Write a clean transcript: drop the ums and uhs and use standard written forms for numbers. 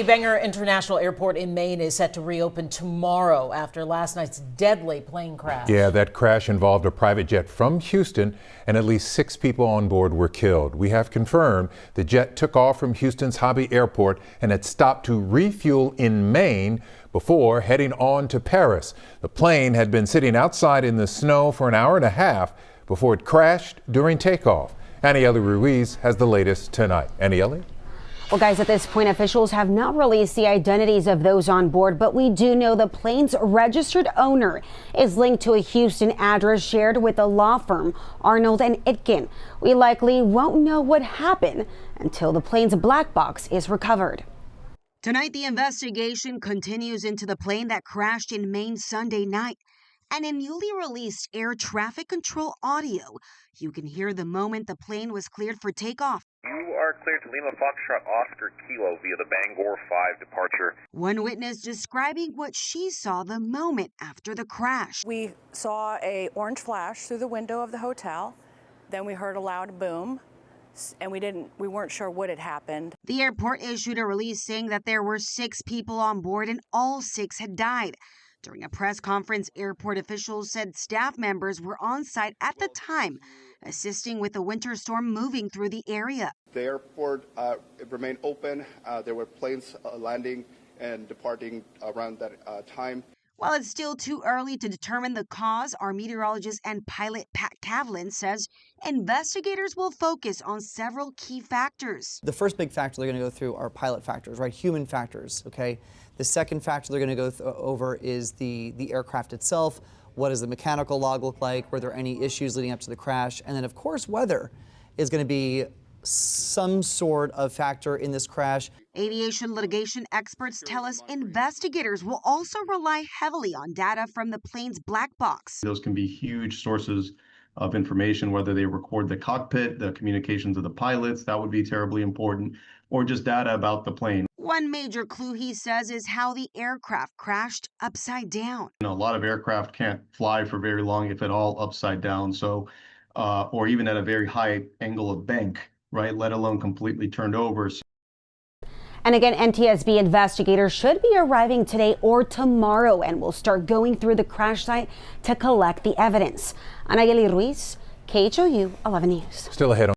Bangor International Airport in Maine is set to reopen tomorrow after last night's deadly plane crash. Yeah, that crash involved a private jet from Houston, and at least 6 people on board were killed. We have confirmed the jet took off from Houston's Hobby Airport and had stopped to refuel in Maine before heading on to Paris. The plane had been sitting outside in the snow for an hour and a half before it crashed during takeoff. Anieli Ruiz has the latest tonight. Anieli? Well, guys, at this point, officials have not released the identities of those on board, but we do know the plane's registered owner is linked to a Houston address shared with a law firm, Arnold Itkin. We likely won't know what happened until the plane's black box is recovered. Tonight, the investigation continues into the plane that crashed in Maine Sunday night. And in newly released air traffic control audio, you can hear the moment the plane was cleared for takeoff. You are cleared to Lima Foxtrot Oscar Kilo via the Bangor 5 departure. One witness describing what she saw the moment after the crash. We saw an orange flash through the window of the hotel. Then we heard a loud boom, and we weren't sure what had happened. The airport issued a release saying that there were 6 people on board and all 6 had died. During a press conference, airport officials said staff members were on site at the time, assisting with the winter storm moving through the area. The airport remained open. There were planes landing and departing around that time. While it's still too early to determine the cause, our meteorologist and pilot Pat Kavlin says investigators will focus on several key factors. The first big factor they're going to go through are pilot factors, right? Human factors, okay? The second factor they're going to go over is the aircraft itself. What does the mechanical log look like? Were there any issues leading up to the crash? And then, of course, weather is going to be some sort of factor in this crash. Aviation litigation experts tell us investigators will also rely heavily on data from the plane's black box. Those can be huge sources of information, whether they record the cockpit, the communications of the pilots, that would be terribly important, or just data about the plane. One major clue, he says, is how the aircraft crashed upside down. A lot of aircraft can't fly for very long, if at all, upside down, so or even at a very high angle of bank, right, let alone completely turned over. And again, NTSB investigators should be arriving today or tomorrow and will start going through the crash site to collect the evidence. Anieli Ruiz, KHOU 11 News. Still ahead on